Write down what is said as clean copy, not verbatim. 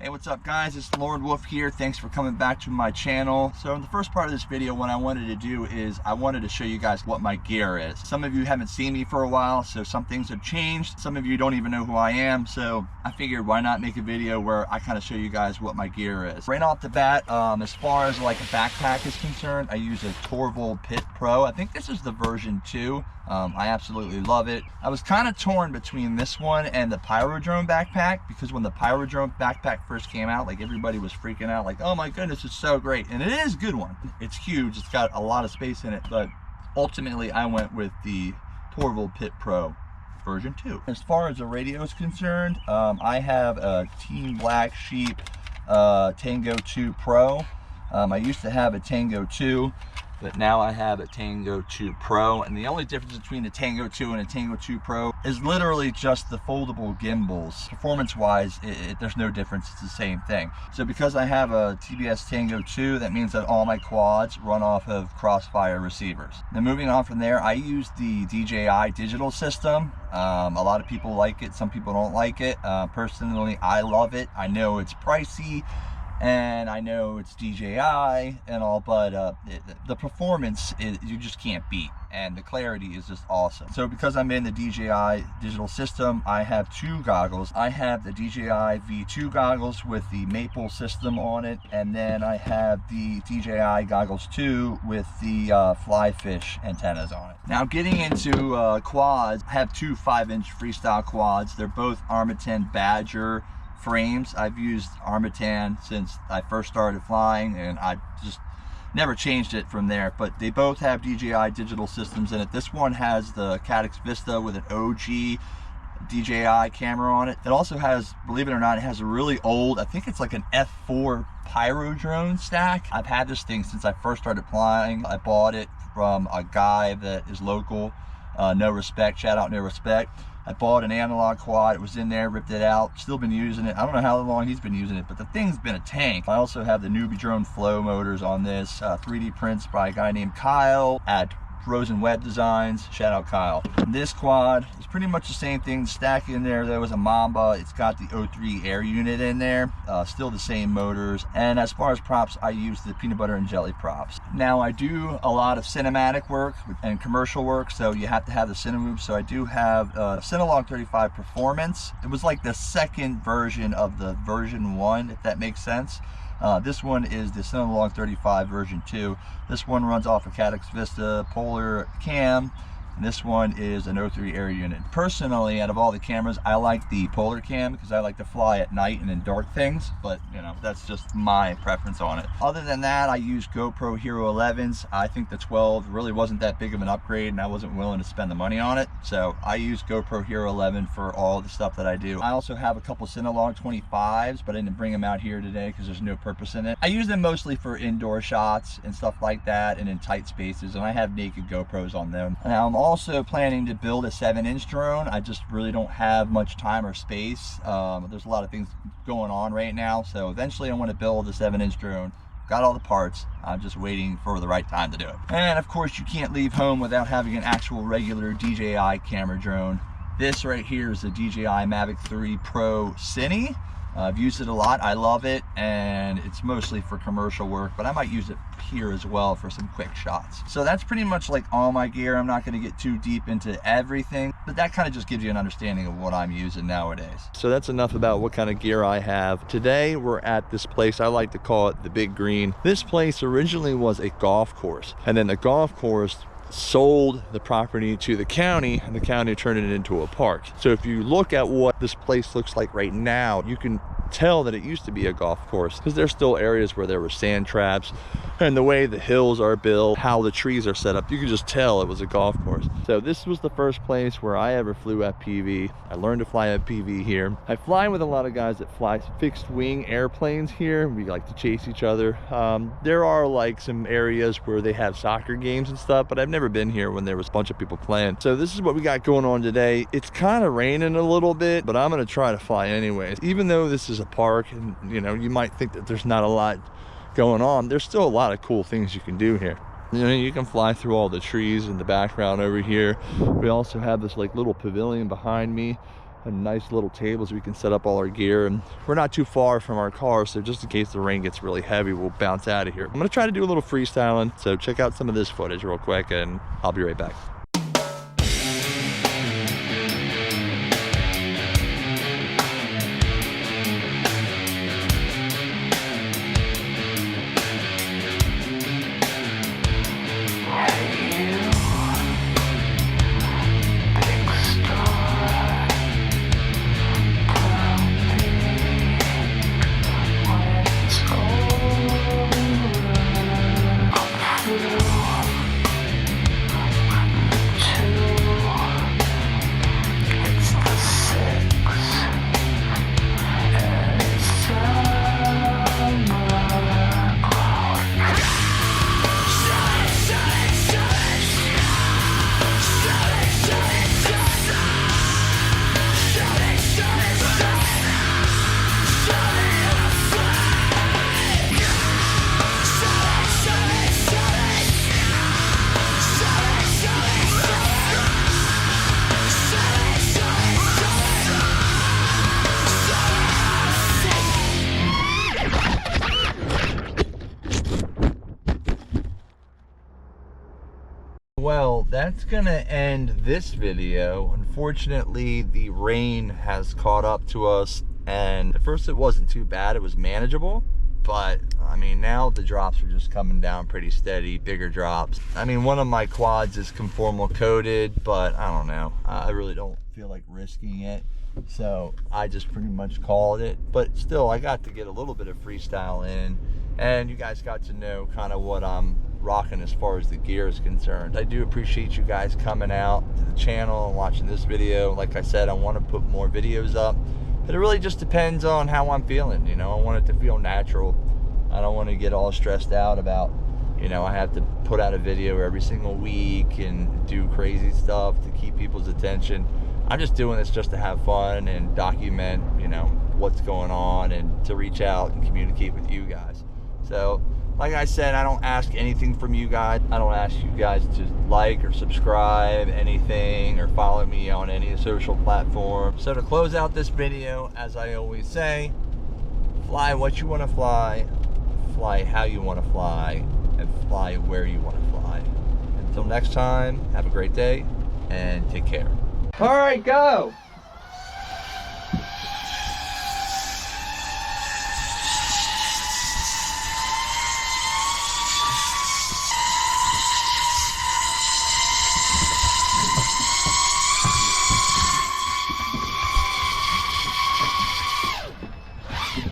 Hey, what's up guys? It's Lord Wolf here. Thanks for coming back to my channel. So in the first part of this video, what I wanted to do is I wanted to show you guys what my gear is. Some of you haven't seen me for a while, so some things have changed. Some of you don't even know who I am, so I figured why not make a video where I kind of show you guys what my gear is. Right off the bat, as far as like a backpack is concerned, I use a Torvald Pit Pro. I think this is the version 2. I absolutely love it. I was kind of torn between this one and the Pyrodrome backpack, because when the Pyrodrome backpack first came out, like everybody was freaking out like, oh my goodness, it's so great. And it is a good one. It's huge. It's got a lot of space in it, but ultimately I went with the Torvald Pit Pro version 2. As far as the radio is concerned, I have a Team Black Sheep Tango 2 Pro. I used to have a Tango 2, but now I have a Tango 2 Pro, and the only difference between the Tango 2 and a Tango 2 Pro is literally just the foldable gimbals. Performance-wise, there's no difference, it's the same thing. So because I have a TBS Tango 2, that means that all my quads run off of Crossfire receivers. Now moving on from there, I use the DJI digital system. A lot of people like it, some people don't like it. Personally, I love it. I know it's pricey, and I know it's DJI and all, but the performance you just can't beat, and the clarity is just awesome. So because I'm in the DJI digital system, I have 2 goggles. I have the DJI V2 goggles with the Maple system on it, and then I have the DJI goggles 2 with the Flyfish antennas on it. Now getting into quads, I have 2 5-inch freestyle quads. They're both Armatan Badger frames. I've used Armatan since I first started flying, and I just never changed it from there. But they both have DJI digital systems in it. This one has the Caddx Vista with an OG DJI camera on it. It also has, believe it or not, it has a really old, I think it's like an F4 Pyrodrone stack. I've had this thing since I first started flying. I bought it from a guy that is local, No Respect, shout out No Respect. I bought an analog quad, it was in there, ripped it out, still been using it. I don't know how long he's been using it, but the thing's been a tank. I also have the Newbie Drone Flow motors on this, 3D prints by a guy named Kyle at Frozen Web Designs, shout out Kyle. This quad is pretty much the same thing. The stack in there, there was a Mamba. It's got the O3 air unit in there, still the same motors. And as far as props, I use the peanut butter and jelly props. Now I do a lot of cinematic work and commercial work, so you have to have the Cinemove. So I do have Cinelog 35 Performance. It was like the second version of the version 1, if that makes sense. This one is the Cinelog 35 version 2. This one runs off a Caddx Vista Polar cam, and this one is an O3 air unit. Personally, out of all the cameras, I like the Polar cam because I like to fly at night and in dark things, but you know, that's just my preference on it. Other than that, I use GoPro Hero 11s. I think the 12 really wasn't that big of an upgrade, and I wasn't willing to spend the money on it, so I use GoPro Hero 11 for all the stuff that I do. I also have a couple Cinelog 25s, but I didn't bring them out here today because there's no purpose in it. I use them mostly for indoor shots and stuff like that, and in tight spaces, and I have naked GoPros on them. Now I'm also planning to build a 7-inch drone. I just really don't have much time or space. There's a lot of things going on right now, so eventually I want to build a 7-inch drone. Got all the parts, I'm just waiting for the right time to do it. And of course, you can't leave home without having an actual regular DJI camera drone. This right here is the DJI Mavic 3 Pro Cine. I've used it a lot, I love it, and it's mostly for commercial work, but I might use it here as well for some quick shots. So that's pretty much like all my gear. I'm not going to get too deep into everything, but that kind of just gives you an understanding of what I'm using nowadays. So that's enough about what kind of gear I have. Today we're at this place, I like to call it the Big Green. This place originally was a golf course, and then the golf course sold the property to the county, and the county turned it into a park. So if you look at what this place looks like right now, you can tell that it used to be a golf course, because there's still areas where there were sand traps, and the way the hills are built, how the trees are set up, you can just tell it was a golf course. So this was the first place where I ever flew FPV. I learned to fly FPV here. I fly with a lot of guys that fly fixed wing airplanes here. We like to chase each other. There are like some areas where they have soccer games and stuff, but I've never been here when there was a bunch of people playing. So this is what we got going on today. It's kind of raining a little bit, but I'm gonna try to fly anyways. Even though this is a park, and you know, you might think that there's not a lot going on, there's still a lot of cool things you can do here. You know, you can fly through all the trees in the background over here. We also have this like little pavilion behind me. a nice little table so we can set up all our gear, and we're not too far from our car, so just in case the rain gets really heavy, we'll bounce out of here. I'm gonna try to do a little freestyling, so check out some of this footage real quick and I'll be right back. Well, that's gonna end this video. Unfortunately, the rain has caught up to us, and at first it wasn't too bad, it was manageable, but I mean, now the drops are just coming down pretty steady, bigger drops. I mean, one of my quads is conformal coated, but I don't know, I really don't feel like risking it, so I just pretty much called it. But still, I got to get a little bit of freestyle in, and you guys got to know kind of what I'm rocking as far as the gear is concerned. I do appreciate you guys coming out to the channel and watching this video. Like I said, I want to put more videos up, but it really just depends on how I'm feeling. You know, I want it to feel natural. I don't want to get all stressed out about, you know, I have to put out a video every single week and do crazy stuff to keep people's attention. I'm just doing this just to have fun and document, you know, what's going on, and to reach out and communicate with you guys. So like I said, I don't ask anything from you guys. I don't ask you guys to like or subscribe anything or follow me on any social platform. So to close out this video, as I always say, fly what you want to fly how you want to fly, and fly where you want to fly. Until next time, have a great day and take care. All right, go.